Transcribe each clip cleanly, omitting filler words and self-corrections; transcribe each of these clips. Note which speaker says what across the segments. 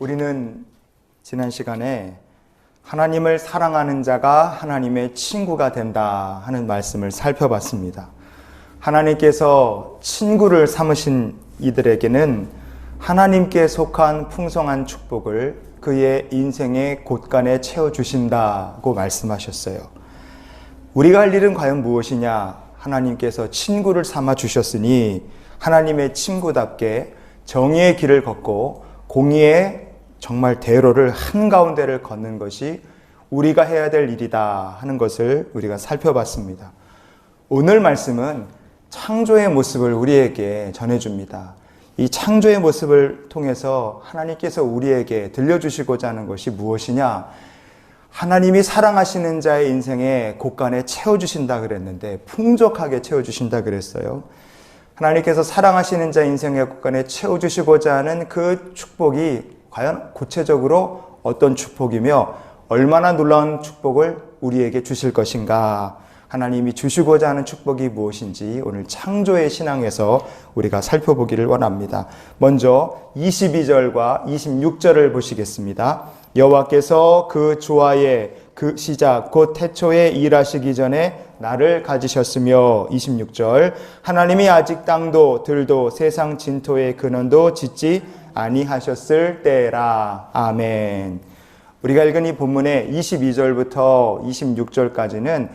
Speaker 1: 우리는 지난 시간에 하나님을 사랑하는 자가 하나님의 친구가 된다 하는 말씀을 살펴봤습니다. 하나님께서 친구를 삼으신 이들에게는 하나님께 속한 풍성한 축복을 그의 인생의 곳간에 채워주신다고 말씀하셨어요. 우리가 할 일은 과연 무엇이냐? 하나님께서 친구를 삼아 주셨으니 하나님의 친구답게 정의의 길을 걷고 공의의 정말 대로를 한가운데를 걷는 것이 우리가 해야 될 일이다 하는 것을 우리가 살펴봤습니다. 오늘 말씀은 창조의 모습을 우리에게 전해줍니다. 이 창조의 모습을 통해서 하나님께서 우리에게 들려주시고자 하는 것이 무엇이냐? 하나님이 사랑하시는 자의 인생에 곳간에 채워주신다 그랬는데 풍족하게 채워주신다 그랬어요. 하나님께서 사랑하시는 자의 인생의 곳간에 채워주시고자 하는 그 축복이 과연 구체적으로 어떤 축복이며 얼마나 놀라운 축복을 우리에게 주실 것인가? 하나님이 주시고자 하는 축복이 무엇인지 오늘 창조의 신앙에서 우리가 살펴보기를 원합니다. 먼저 22절과 26절을 보시겠습니다. 여호와께서 그 조화의 그 시작 곧 태초에 일하시기 전에 나를 가지셨으며 26절 하나님이 아직 땅도 들도 세상 진토의 근원도 짓지 아니하셨을 때라. 아멘. 우리가 읽은 이 본문의 22절부터 26절까지는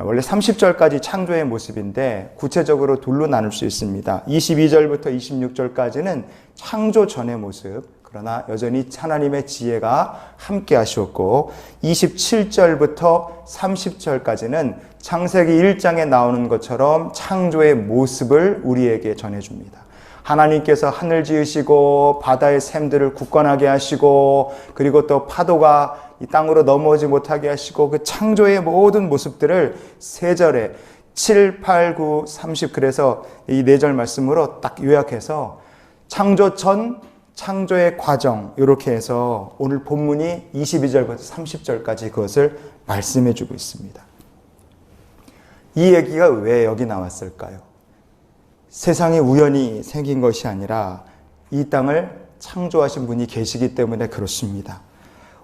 Speaker 1: 원래 30절까지 창조의 모습인데 구체적으로 둘로 나눌 수 있습니다. 22절부터 26절까지는 창조 전의 모습, 그러나 여전히 하나님의 지혜가 함께 하셨고 27절부터 30절까지는 창세기 1장에 나오는 것처럼 창조의 모습을 우리에게 전해줍니다. 하나님께서 하늘 지으시고 바다의 샘들을 굳건하게 하시고 그리고 또 파도가 이 땅으로 넘어오지 못하게 하시고 그 창조의 모든 모습들을 3절에 7, 8, 9, 30 그래서 이 4절 말씀으로 딱 요약해서 창조 전 창조의 과정 이렇게 해서 오늘 본문이 22절부터 30절까지 그것을 말씀해 주고 있습니다. 이 얘기가 왜 여기 나왔을까요? 세상이 우연히 생긴 것이 아니라 이 땅을 창조하신 분이 계시기 때문에 그렇습니다.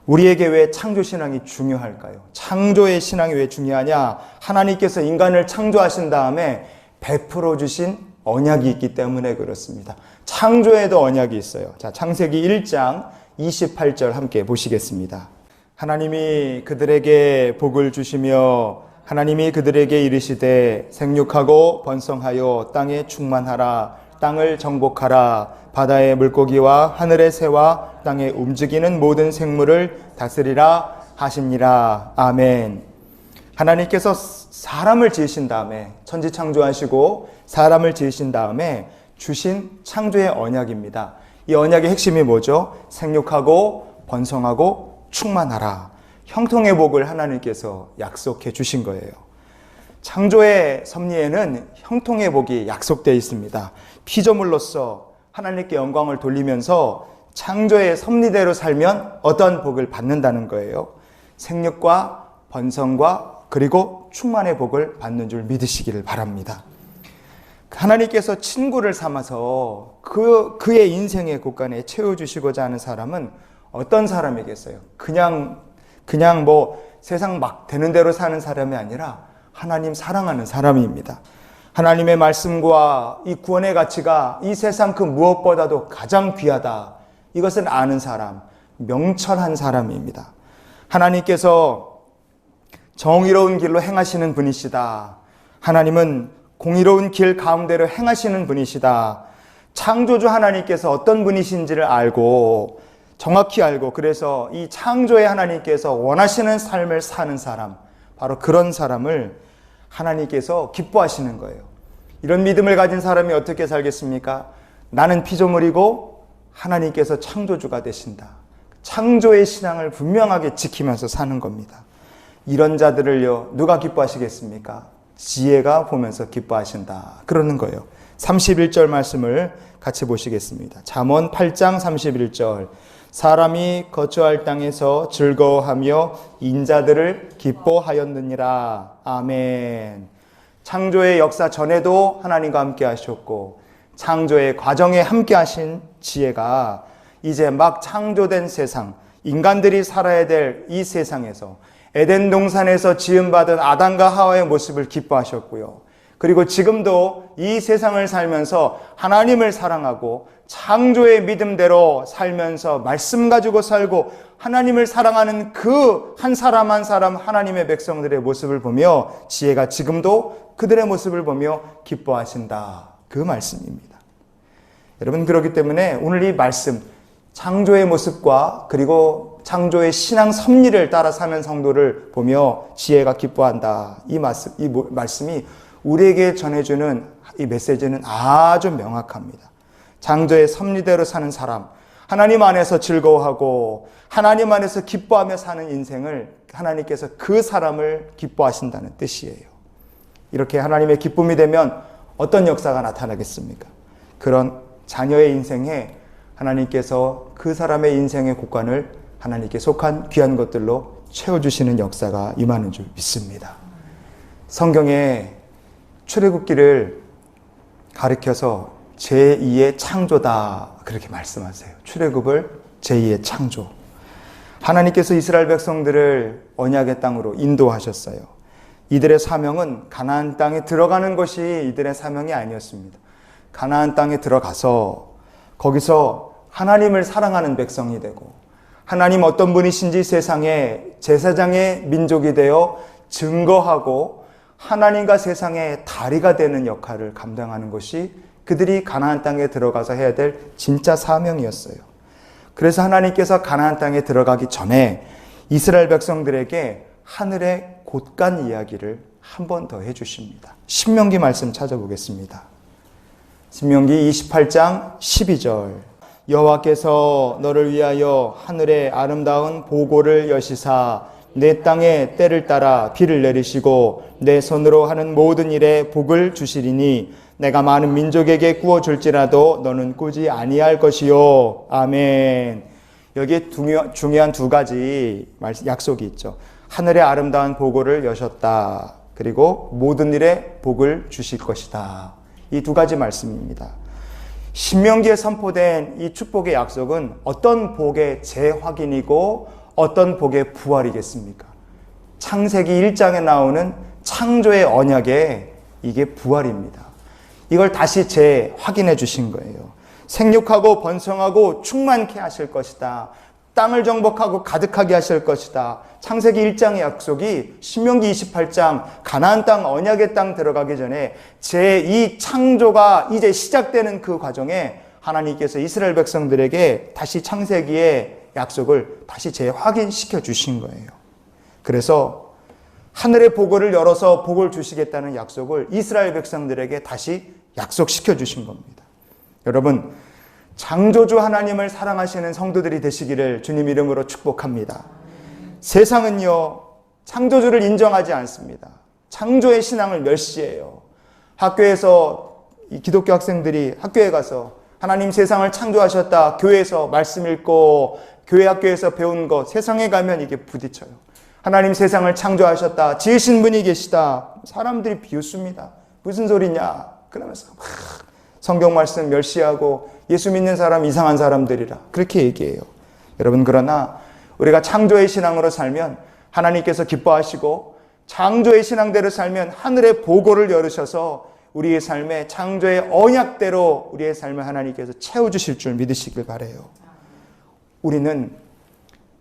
Speaker 1: 우리에게 왜 창조신앙이 중요할까요? 창조의 신앙이 왜 중요하냐? 하나님께서 인간을 창조하신 다음에 베풀어 주신 언약이 있기 때문에 그렇습니다. 창조에도 언약이 있어요. 자, 창세기 1장 28절 함께 보시겠습니다. 하나님이 그들에게 복을 주시며 하나님이 그들에게 이르시되 생육하고 번성하여 땅에 충만하라. 땅을 정복하라. 바다의 물고기와 하늘의 새와 땅에 움직이는 모든 생물을 다스리라 하시니라. 아멘. 하나님께서 사람을 지으신 다음에 천지 창조하시고 사람을 지으신 다음에 주신 창조의 언약입니다. 이 언약의 핵심이 뭐죠? 생육하고 번성하고 충만하라. 형통의 복을 하나님께서 약속해 주신 거예요. 창조의 섭리에는 형통의 복이 약속되어 있습니다. 피조물로서 하나님께 영광을 돌리면서 창조의 섭리대로 살면 어떤 복을 받는다는 거예요. 생육과 번성과 그리고 충만의 복을 받는 줄 믿으시기를 바랍니다. 하나님께서 친구를 삼아서 그의 인생의 곳간에 채워주시고자 하는 사람은 어떤 사람이겠어요? 그냥 뭐 세상 막 되는 대로 사는 사람이 아니라 하나님 사랑하는 사람입니다. 하나님의 말씀과 이 구원의 가치가 이 세상 그 무엇보다도 가장 귀하다. 이것을 아는 사람, 명철한 사람입니다. 하나님께서 정의로운 길로 행하시는 분이시다. 하나님은 공의로운 길 가운데로 행하시는 분이시다. 창조주 하나님께서 어떤 분이신지를 알고 정확히 알고 그래서 이 창조의 하나님께서 원하시는 삶을 사는 사람, 바로 그런 사람을 하나님께서 기뻐하시는 거예요. 이런 믿음을 가진 사람이 어떻게 살겠습니까? 나는 피조물이고 하나님께서 창조주가 되신다. 창조의 신앙을 분명하게 지키면서 사는 겁니다. 이런 자들을요, 누가 기뻐하시겠습니까? 지혜가 보면서 기뻐하신다. 그러는 거예요. 31절 말씀을 같이 보시겠습니다. 잠언 8장 31절. 사람이 거처할 땅에서 즐거워하며 인자들을 기뻐하였느니라. 아멘. 창조의 역사 전에도 하나님과 함께 하셨고 창조의 과정에 함께 하신 지혜가 이제 막 창조된 세상, 인간들이 살아야 될 이 세상에서 에덴 동산에서 지음받은 아담과 하와의 모습을 기뻐하셨고요. 그리고 지금도 이 세상을 살면서 하나님을 사랑하고 창조의 믿음대로 살면서 말씀 가지고 살고 하나님을 사랑하는 그 한 사람 한 사람 하나님의 백성들의 모습을 보며 지혜가 지금도 그들의 모습을 보며 기뻐하신다. 그 말씀입니다. 여러분, 그렇기 때문에 오늘 이 말씀, 창조의 모습과 그리고 창조의 신앙 섭리를 따라 사는 성도를 보며 지혜가 기뻐한다. 이 말씀이 우리에게 전해주는 이 메시지는 아주 명확합니다. 창조의 섭리대로 사는 사람, 하나님 안에서 즐거워하고 하나님 안에서 기뻐하며 사는 인생을 하나님께서 그 사람을 기뻐하신다는 뜻이에요. 이렇게 하나님의 기쁨이 되면 어떤 역사가 나타나겠습니까? 그런 자녀의 인생에 하나님께서 그 사람의 인생의 곳간을 하나님께 속한 귀한 것들로 채워주시는 역사가 임하는 줄 믿습니다. 성경에 출애굽기를 가리켜서 제2의 창조다 그렇게 말씀하세요. 출애굽을 제2의 창조. 하나님께서 이스라엘 백성들을 언약의 땅으로 인도하셨어요. 이들의 사명은 가나안 땅에 들어가는 것이 이들의 사명이 아니었습니다. 가나안 땅에 들어가서 거기서 하나님을 사랑하는 백성이 되고 하나님 어떤 분이신지 세상에 제사장의 민족이 되어 증거하고 하나님과 세상의 다리가 되는 역할을 감당하는 것이 그들이 가나안 땅에 들어가서 해야 될 진짜 사명이었어요. 그래서 하나님께서 가나안 땅에 들어가기 전에 이스라엘 백성들에게 하늘의 곳간 이야기를 한 번 더 해주십니다. 신명기 말씀 찾아보겠습니다. 신명기 28장 12절. 여호와께서 너를 위하여 하늘의 아름다운 보고를 여시사 내 땅에 때를 따라 비를 내리시고 내 손으로 하는 모든 일에 복을 주시리니 내가 많은 민족에게 구워줄지라도 너는 꾸지 아니할 것이요. 아멘. 여기에 중요한 두 가지 약속이 있죠. 하늘의 아름다운 보고를 여셨다. 그리고 모든 일에 복을 주실 것이다. 이 두 가지 말씀입니다. 신명기에 선포된 이 축복의 약속은 어떤 복의 재확인이고 어떤 복의 부활이겠습니까? 창세기 1장에 나오는 창조의 언약에 이게 부활입니다. 이걸 다시 재확인해 주신 거예요. 생육하고 번성하고 충만케 하실 것이다. 땅을 정복하고 가득하게 하실 것이다. 창세기 1장의 약속이 신명기 28장 가나안 땅 언약의 땅 들어가기 전에 제2 창조가 이제 시작되는 그 과정에 하나님께서 이스라엘 백성들에게 다시 창세기의 약속을 다시 재확인시켜 주신 거예요. 그래서 하늘의 보고를 열어서 복을 주시겠다는 약속을 이스라엘 백성들에게 다시 약속시켜 주신 겁니다. 여러분, 창조주 하나님을 사랑하시는 성도들이 되시기를 주님 이름으로 축복합니다. 세상은요, 창조주를 인정하지 않습니다. 창조의 신앙을 멸시해요. 학교에서 기독교 학생들이 학교에 가서 하나님 세상을 창조하셨다. 교회에서 말씀 읽고 교회 학교에서 배운 것 세상에 가면 이게 부딪혀요. 하나님 세상을 창조하셨다. 지으신 분이 계시다. 사람들이 비웃습니다. 무슨 소리냐? 그러면서 막 성경 말씀 멸시하고 예수 믿는 사람 이상한 사람들이라 그렇게 얘기해요. 여러분, 그러나 우리가 창조의 신앙으로 살면 하나님께서 기뻐하시고 창조의 신앙대로 살면 하늘의 보고를 열으셔서 우리의 삶에 창조의 언약대로 우리의 삶을 하나님께서 채워주실 줄 믿으시길 바라요. 우리는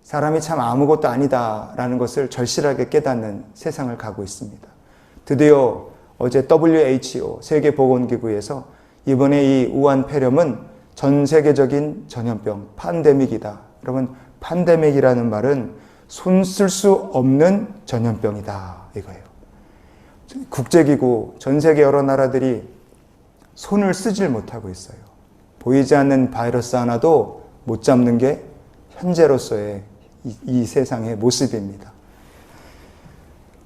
Speaker 1: 사람이 참 아무것도 아니다라는 것을 절실하게 깨닫는 세상을 가고 있습니다. 드디어 어제 WHO 세계보건기구에서 이번에 이 우한 폐렴은 전 세계적인 전염병 팬데믹이다. 여러분, 팬데믹이라는 말은 손 쓸 수 없는 전염병이다 이거예요. 국제기구 전 세계 여러 나라들이 손을 쓰질 못하고 있어요. 보이지 않는 바이러스 하나도 못 잡는 게 현재로서의 이 세상의 모습입니다.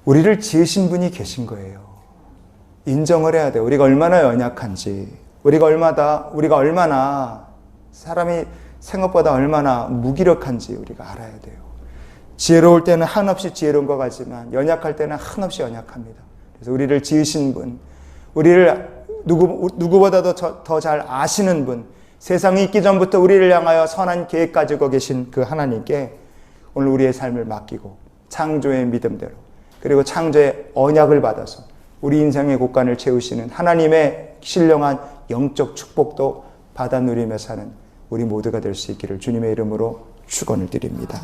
Speaker 1: 우리를 지으신 분이 계신 거예요. 인정을 해야 돼요. 우리가 얼마나 연약한지, 우리가 얼마나 사람이 생각보다 얼마나 무기력한지 우리가 알아야 돼요. 지혜로울 때는 한없이 지혜로운 것 같지만 연약할 때는 한없이 연약합니다. 그래서 우리를 지으신 분, 우리를 누구보다도 더 잘 아시는 분, 세상이 있기 전부터 우리를 향하여 선한 계획 가지고 계신 그 하나님께 오늘 우리의 삶을 맡기고 창조의 믿음대로 그리고 창조의 언약을 받아서 우리 인생의 곳간을 채우시는 하나님의 신령한 영적 축복도 받아 누리며 사는 우리 모두가 될 수 있기를 주님의 이름으로 축원을 드립니다.